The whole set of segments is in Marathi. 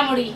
घडामोडी।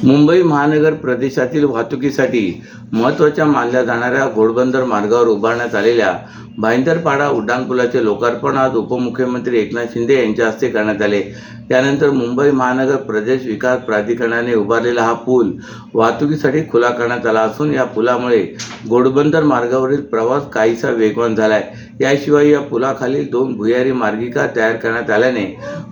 मुंबई महानगर प्रदेशातील वाहतुकीसाठी महत्त्वाच्या मानल्या जाणाऱ्या घोडबंदर मार्गावर उभारण्यात आलेल्या भाईंदरपाडा उड्डाणपुलाचे लोकार्पण आज उपमुख्यमंत्री एकनाथ शिंदे यांच्या हस्ते करण्यात आले। त्यानंतर मुंबई महानगर प्रदेश विकास प्राधिकरणाने उभारलेला हा पूल वाहतुकीसाठी खुला करण्यात आला असून या पुलामुळे घोडबंदर मार्गावरील प्रवास काहीसा वेगवान झालाय। याशिवाय या पुलाखालील 2 भुयारी मार्गिका तयार करण्यात आल्याने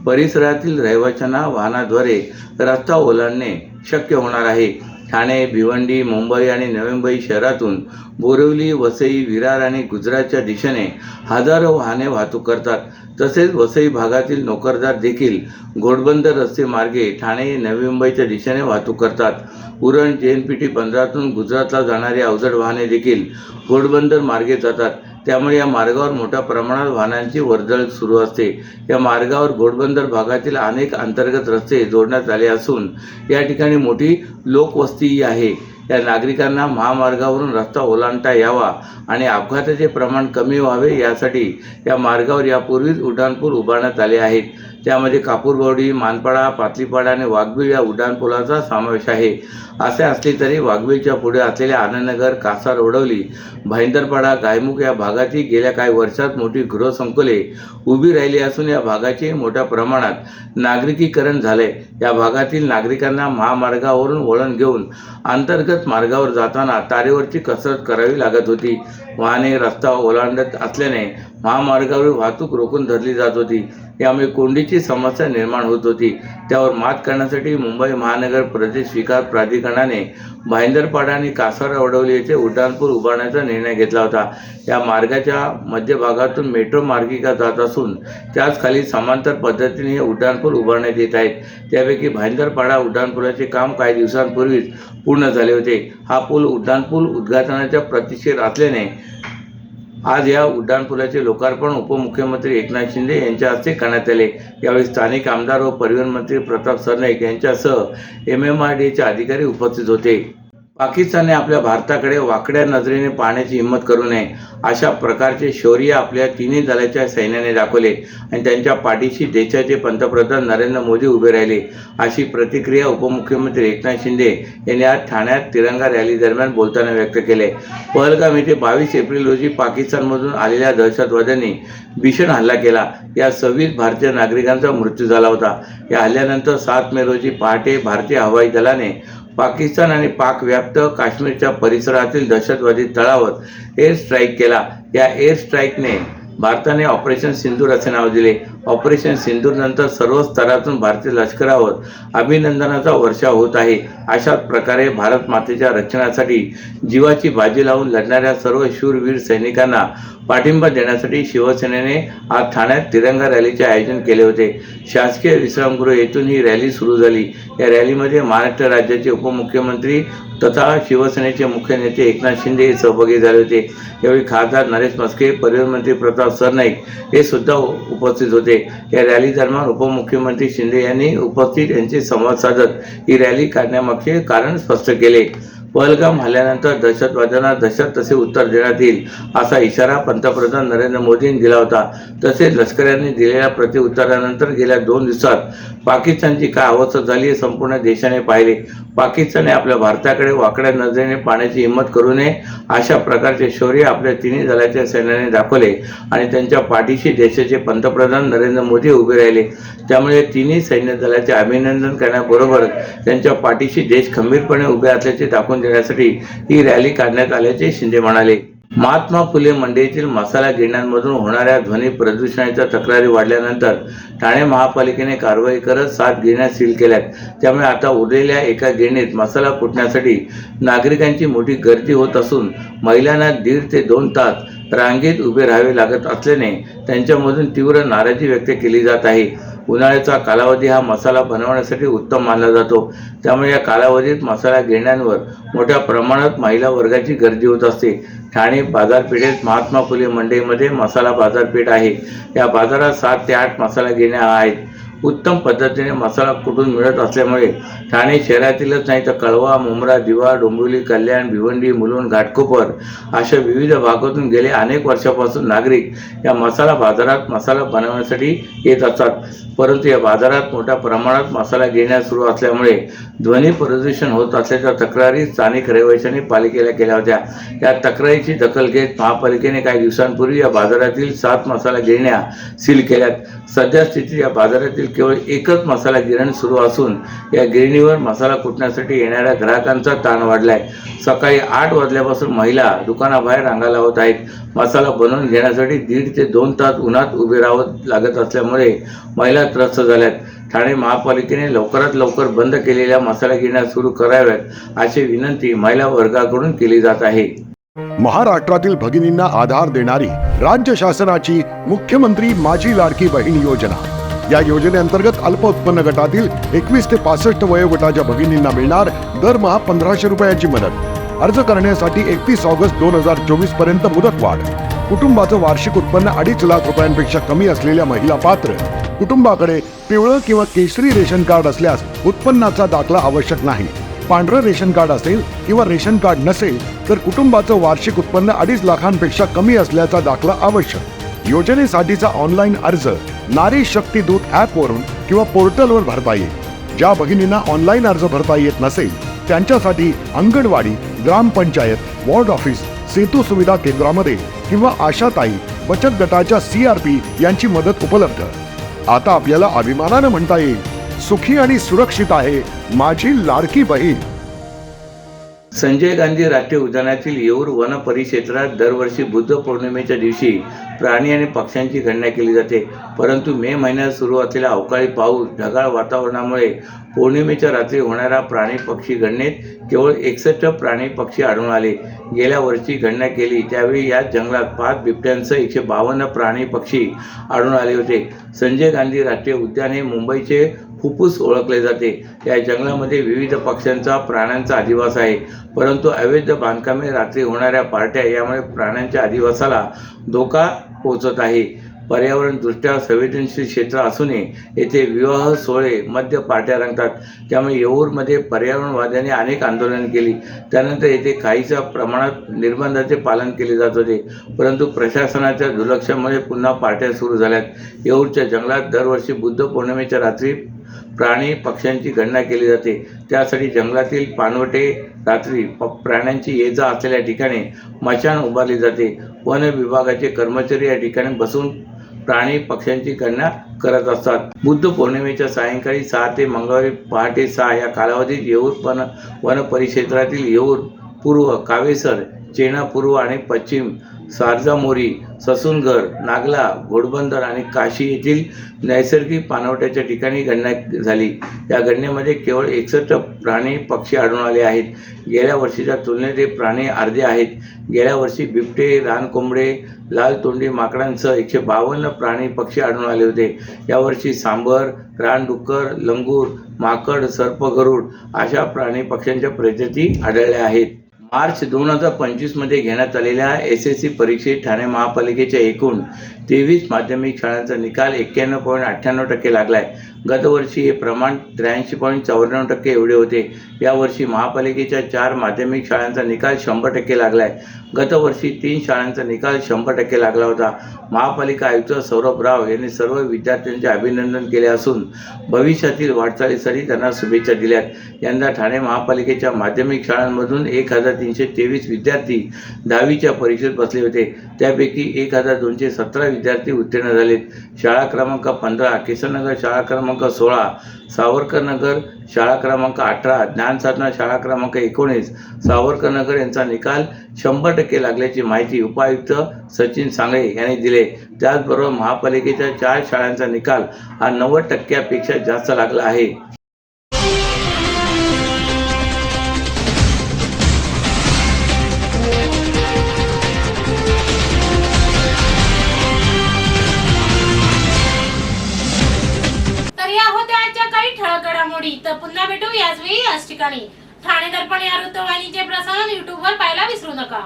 परिसरातील रहिवाशांना वाहनाद्वारे रस्ता ओलांडणे शक्य होणार आहे। ठाणे, भिवंडी, मुंबई आणि नवी मुंबई शहरातून बोरिवली, वसई, विरार आणि गुजरातच्या दिशेने हजारो वाहने वाहतूक करतात। तसेच वसई भागातील नोकरदार देखील घोडबंदर रस्ते मार्गे ठाणे, नवी मुंबईच्या दिशेने वाहतूक करतात। उरण JNPT 15तून गुजरातला जाणारी अवजड वाहने देखील घोडबंदर मार्गे जातात। त्यामुळे या मार्गावर मोठ्या प्रमाणात वाहनांची वर्दळ सुरू असते। या मार्गावर घोडबंदर भागातील अनेक अंतर्गत रस्ते जोडण्यात आले असून या ठिकाणी मोठी लोकवस्तीही आहे। या नागरिकांना महामार्गावरून रस्ता ओलांडता यावा आणि अपघाताचे प्रमाण कमी व्हावे यासाठी या मार्गावर यापूर्वीच उड्डाणपूल उभारण्यात आले आहेत। त्यामध्ये कापूरबावडी, मानपाडा, पातलीपाडा आणि वाघबीळ या उड्डाणपुलाचा समावेश आहे। असे असले तरी वाघबीळच्या पुढे असलेल्या आनंदनगर, कासार, वडवली, भाईंदरपाडा, गायमुख या भागातही गेल्या काही वर्षात मोठी गृहसंकुले उभी राहिली असून या भागाचे मोठ्या प्रमाणात नागरिकीकरण झाले। या भागातील नागरिकांना महामार्गावरून वळण घेऊन अंतर्गत मार्गावर जाताना तारेवरची कसरत करावी लागत होती। वाहने रस्ता ओलांडत असल्याने महामार्गावर वाहतूक रोखून धरली जात होती। यामुळे कोंडीची समस्या निर्माण होत होती। त्यावर मात करण्यासाठी मुंबई महानगर प्रदेश विकास प्राधिकरणाने भाईंदरपाडा आणि कासार वडवली येथे उड्डाणपूल उभारण्याचा निर्णय घेतला होता। या मार्गाच्या मध्यभागातून मेट्रो मार्गिका जात असून त्याच खाली समांतर पद्धतीने हे उड्डाणपूल उभारण्यात येत आहेत। त्यापैकी भाईंदरपाडा उड्डाणपुलाचे काम काही दिवसांपूर्वीच पूर्ण झाले होते। हा पूल उड्डाणपूल उद्घाटनाच्या प्रतीक्षेत असल्याने आज या उड्डाणपुलाचे लोकार्पण उपमुख्यमंत्री एकनाथ शिंदे यांच्या हस्ते करण्यात आले। यावेळी स्थानिक आमदार व परिवहन मंत्री प्रताप सरनाईक यांच्यासह MMRDAचे अधिकारी उपस्थित होते। पाकिस्तानने आपल्या भारताकडे वाकड्या नजरेने पाहण्याची हिंमत करू नये अशा प्रकारचे शौर्य आपल्या तिन्ही दलाच्या सैन्याने दाखवले आणि त्यांच्या पाठीशी देशाचे पंतप्रधान नरेंद्र मोदी उभे राहिले अशी प्रतिक्रिया उपमुख्यमंत्री एकनाथ शिंदे यांनी आज ठाण्यात तिरंगा रॅली दरम्यान बोलताना व्यक्त केले। पहलगाम येथे 22 एप्रिल रोजी पाकिस्तानमधून आलेल्या दहशतवाद्यांनी भीषण हल्ला केला। या 26 भारतीय नागरिकांचा मृत्यू झाला होता। या हल्ल्यानंतर 7 मे रोजी पहाटे भारतीय हवाई दलाने पाकिस्तान आणि पाक व्याप्त काश्मीरच्या परिसरातील दहशतवादी तळावर एअर स्ट्राईक केला। या एअर स्ट्राईकने भारताने ऑपरेशन सिंदूर असे नाव दिले। ऑपरेशन सिंदूर नंतर सर्व स्तरातून भारतीय लष्करावर अभिनंदनाचा वर्षाव होत आहे। अशाच प्रकारे भारत मातेच्या रक्षणासाठी जीवाची बाजी लावून लढणाऱ्या सर्व शूरवीर सैनिकांना पाठिंबा देण्यासाठी शिवसेनेने आज ठाण्यात तिरंगा रॅलीचे आयोजन केले होते। शासकीय विश्रामगृह येथून ही रॅली सुरू झाली। या रॅलीमध्ये महाराष्ट्र राज्याचे उपमुख्यमंत्री तथा शिवसेनेचे मुख्य नेते एकनाथ शिंदे हे सहभागी झाले होते। यावेळी खासदार नरेश म्हस्के, परिवहन मंत्री प्रताप सरनाईक हे सुद्धा उपस्थित होते। या रॅली दरम्यान उपमुख्यमंत्री शिंदे यांनी उपस्थित यांचे संवाद साधत ही रॅली काढण्यामागचे कारण स्पष्ट केले। पहलगाम हल्ल्यानंतर दहशतवाद्यांना दहशत तसे उत्तर देण्यात येईल असा इशारा पंतप्रधान नरेंद्र मोदींनी दिला होता। तसेच लष्कराने दिलेल्या प्रत्युत्तरानंतर गेल्या 2 दिवसात पाकिस्तानची काय अवस्था झाली हे संपूर्ण देशाने पाहिले। पाकिस्तानने आपल्या भारताकडे वाकड्या नजरेने पाहण्याची हिंमत करू नये अशा प्रकारचे शौर्य आपल्या तिन्ही दलाच्या सैन्याने दाखवले आणि त्यांच्या पाठीशी देशाचे पंतप्रधान नरेंद्र मोदी उभे राहिले। त्यामुळे तिन्ही सैन्य दलाचे अभिनंदन करण्याबरोबर त्यांच्या पाठीशी देश खंबीरपणे उभे असल्याचे दाखवून देण्यासाठी ही रॅली काढण्यात आल्याचे शिंदे म्हणाले। महात्मा फुले मंडईतील मसाला गिरण्यांमधून होणाऱ्या ध्वनी प्रदूषणाच्या तक्रारी वाढल्यानंतर ठाणे महापालिकेने कारवाई करत 7 गिरण्या सील केल्यात। त्यामुळे आता उरलेल्या एका गिरणीत मसाला कुटण्यासाठी नागरिकांची मोठी गर्दी होत असून महिलांना 1.5 ते 2 तास रांगेत उभे राहावे लागत असल्याने त्यांच्यामधून तीव्र नाराजी व्यक्त केली जात आहे। उन्हाळ्याचा कालावधी हा मसाला बनवण्यासाठी उत्तम मानला जातो। त्यामुळे या कालावधीत मसाला गिरण्यांवर मोठ्या प्रमाणात महिला वर्गाची गर्दी होत असते। ठाणे बाजारपेठेत महात्मा फुले मंडईमध्ये मसाला बाजारपेठ आहे। या बाजारात 7 ते 8 मसाला गिरण्या आहेत। उत्तम पद्धतीने मसाला कुटून मिळत असल्यामुळे ठाणे शहरातीलच नाही तर कळवा, मुंब्रा, दिवा, डोंबिवली, कल्याण, भिवंडी, मुलुंड, घाटकोपर अशा विविध भागातून गेले अनेक वर्षापासून नागरिक या मसाला बाजारात मसाला बनवण्यासाठी येत असतात. परंतु या बाजारात मोठ्या प्रमाणात मसाला घेण्यास सुरू असल्यामुळे ध्वनी प्रदूषण होत असल्याच्या तक्रारी स्थानिक रहिवाशांनी पालिकेला केल्या होत्या. या तक्रारीची दखल घेत महापालिकेने काही दिवसांपूर्वी या बाजारातील 7 मसाला गिरण्या सील केल्यात. सध्या स्थितीत या बाजारातील केवळ एकच मसाला गिरण सुरू असून या गिरणीवर मसाला कुटण्यासाठी येणाऱ्या ग्राहकांचा ताण वाढलाय. सकाळी 8 वाजल्यापासून महिला दुकानाबाहेर रांगा लावत आहेत. मसाला बनवून घेण्यासाठी 1.5 ते 2 तास उन्हात उभे राहावं लागत असल्यामुळे महिला त्रस्त झाल्यात. ठाणे महापालिकेने लवकरात लवकर बंद केलेल्या मसाला गिरण्या सुरू कराव्यात अशी विनंती महिला वर्गाकडून केली जात आहे. महाराष्ट्रातील भगिनींना आधार देणारी राज्य शासनाची मुख्यमंत्री माझी लाडकी बहीण योजना. या योजनेअंतर्गत अल्प उत्पन्न गटातील 21 ते 65 वयोगटाच्या भगिनींना मिळणार दरमहा 1500 रुपयाची मदत. अर्ज करण्यासाठी 31 ऑगस्ट 2024 पर्यंत मुदतवाढ. कुटुंबाचं वार्षिक उत्पन्न 2.5 लाख रुपयांपेक्षा कमी असलेल्या महिला पात्र. कुटुंबाकडे पिवळं किंवा केशरी रेशन कार्ड असल्यास उत्पन्नाचा दाखला आवश्यक नाही. पांढरं रेशन कार्ड असेल किंवा रेशन कार्ड नसेल तर कुटुंबाचं वार्षिक उत्पन्न 2.5 लाखांपेक्षा कमी असल्याचा दाखला आवश्यक. योजनेसाठीचा ऑनलाईन अर्ज नारी शक्ती दूत ॲपवरून किंवा पोर्टलवर भरता येईल. ज्या भगिनींना ऑनलाईन अर्ज भरता येत नसेल त्यांच्यासाठी अंगणवाडी, ग्रामपंचायत, वॉर्ड ऑफिस, सेतू सुविधा केंद्रामध्ये किंवा आशाताई बचत गटाच्या CRP यांची मदत उपलब्ध. आता आपल्याला अभिमानानं म्हणता येईल, सुखी आणि सुरक्षित आहे माझी लाडकी बहीण. संजय गांधी राष्ट्रीय उद्यानातील येऊर वन परिक्षेत्रात दरवर्षी बुद्ध पौर्णिमेच्या दिवशी प्राणी आणि पक्ष्यांची गणना केली जाते. परंतु मे महिन्यात सुरू असलेला अवकाळी पाऊस, ढगाळ वातावरणामुळे पौर्णिमेच्या रात्री होणाऱ्या प्राणी पक्षी गणनेत केवळ 61 प्राणी पक्षी आढळून आले. गेल्या वर्षी गणना केली त्यावेळी याच जंगलात 5 बिबट्यांसह 152 प्राणी पक्षी आढळून आले होते. संजय गांधी राष्ट्रीय उद्यान हे मुंबईचे फुफ्फुस ओळखले जाते. या जंगलामध्ये विविध पक्ष्यांचा, प्राण्यांचा अधिवास आहे. परंतु अवैध बांधकामे, रात्री होणाऱ्या पार्ट्या यामुळे प्राण्यांच्या अधिवासाला धोका पोहोचत आहे. पर्यावरणदृष्ट्या संवेदनशील क्षेत्र असूनही येथे विवाह सोहळे, मद्य पार्ट्या रंगतात. त्यामुळे येऊरमध्ये पर्यावरणवाद्यांनी अनेक आंदोलने केली. त्यानंतर येथे काहीशा प्रमाणात निर्बंधांचे पालन केले जात होते. परंतु प्रशासनाच्या दुर्लक्षामुळे पुन्हा पार्ट्या सुरू झाल्यात. येऊरच्या जंगलात दरवर्षी बुद्ध पौर्णिमेच्या रात्री प्राणी पक्ष्यांची गणना केली जाते. त्यासाठी जंगलातील पाणवटे रात्री प्राण्यांची ये-जा असलेल्या ठिकाणी मचाण उभारली जाते. वन विभागाचे कर्मचारी या ठिकाणी बसून प्राणी पक्ष्यांची गणना करत असतात. बुद्ध पौर्णिमेच्या सायंकाळी 6 ते मंगळवारी पहाटे 6 या कालावधीत येऊर वन परिक्षेत्रातील येऊर पूर्व, कावेसर, चेना पूर्व आणि पश्चिम, सारजामोरी, ससूनघर, नागला, घोडबंदर आणि काशी येथील नैसर्गिक पाणवठ्याच्या ठिकाणी गणना झाली. या गणनेमध्ये केवळ 61 प्राणी पक्षी आढळून आले आहेत. गेल्या वर्षीच्या तुलनेत हे प्राणी अर्धे आहेत. गेल्या वर्षी बिबटे, रानकोंबडे, लाल तोंडी माकडांसह 152 प्राणी पक्षी आढळून आले होते. यावर्षी सांबर, रानडुक्कर, लंगूर, माकड, सर्पगरुड अशा प्राणी पक्ष्यांच्या प्रजाती आढळल्या आहेत. मार्च 2025 मध्ये घेण्यात आलेल्या SSC परीक्षेत ठाणे महापालिकेच्या एकूण 23 माध्यमिक शाळांचा निकाल 91.98% लागलाय. गतवर्षी हे प्रमाण 83.94% एवढे होते. यावर्षी महापालिकेच्या 4 माध्यमिक शाळांचा निकाल 100% लागलाय. गतवर्षी 3 शाळांचा निकाल 100% लागला होता. महापालिका आयुक्त सौरभ राव यांनी सर्व विद्यार्थ्यांचे अभिनंदन केले असून भविष्यातील वाटचालीसाठी त्यांना शुभेच्छा दिल्यात. यंदा ठाणे महापालिकेच्या माध्यमिक शाळांमधून 1323 विद्यार्थी 10वीच्या परीक्षेत बसले होते. त्यापैकी 1217 विद्यार्थी उत्तीर्ण झालेत. शाळा क्रमांक 15, किसननगर शाळा क्रमांक 16, सावरकरनगर शाळा क्रमांक 18, ज्ञानसाधना शाळा क्रमांक 19, सावरकरनगर यांचा निकाल 100% लागल्याची माहिती उपायुक्त सचिन सांगळे यांनी दिले. त्याचबरोबर महापालिकेच्या 4 शाळांचा निकाल हा 90% जास्त लागला आहे. तर पुन्हा भेटू याच वेळी याच ठिकाणी. ठाणे दर्पण या वृत्तवाहिनीचे प्रसारण YouTube वर पाहायला विसरू नका.